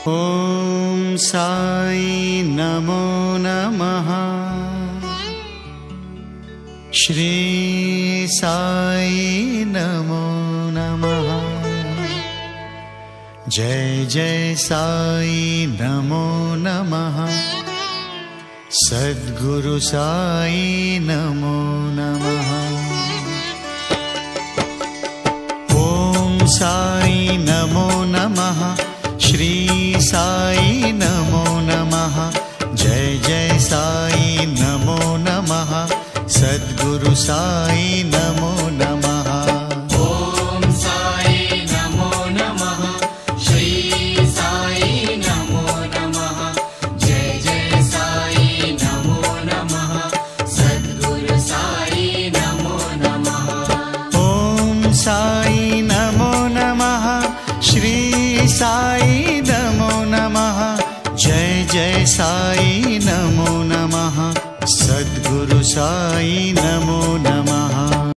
ॐ साई नमो नमः। श्री साई नमो नमः। जय जय साई नमो नमः। सद्गुरु साई नमो नमः। ॐ साई नमो नमः। श्री साई नमो नमः। जय जय साई नमो नमः। सद्गुरु साई नमो नमः। ॐ साई नमो नमः। श्री साई नमो नमः। जय जय साई नमो नमः। सद्गुरु साई नमो नमः। ॐ साई नमो नमः। श्री साई नमो नमः। जय जय साई नमो नमः। सद्गुरु साई नमो नमः।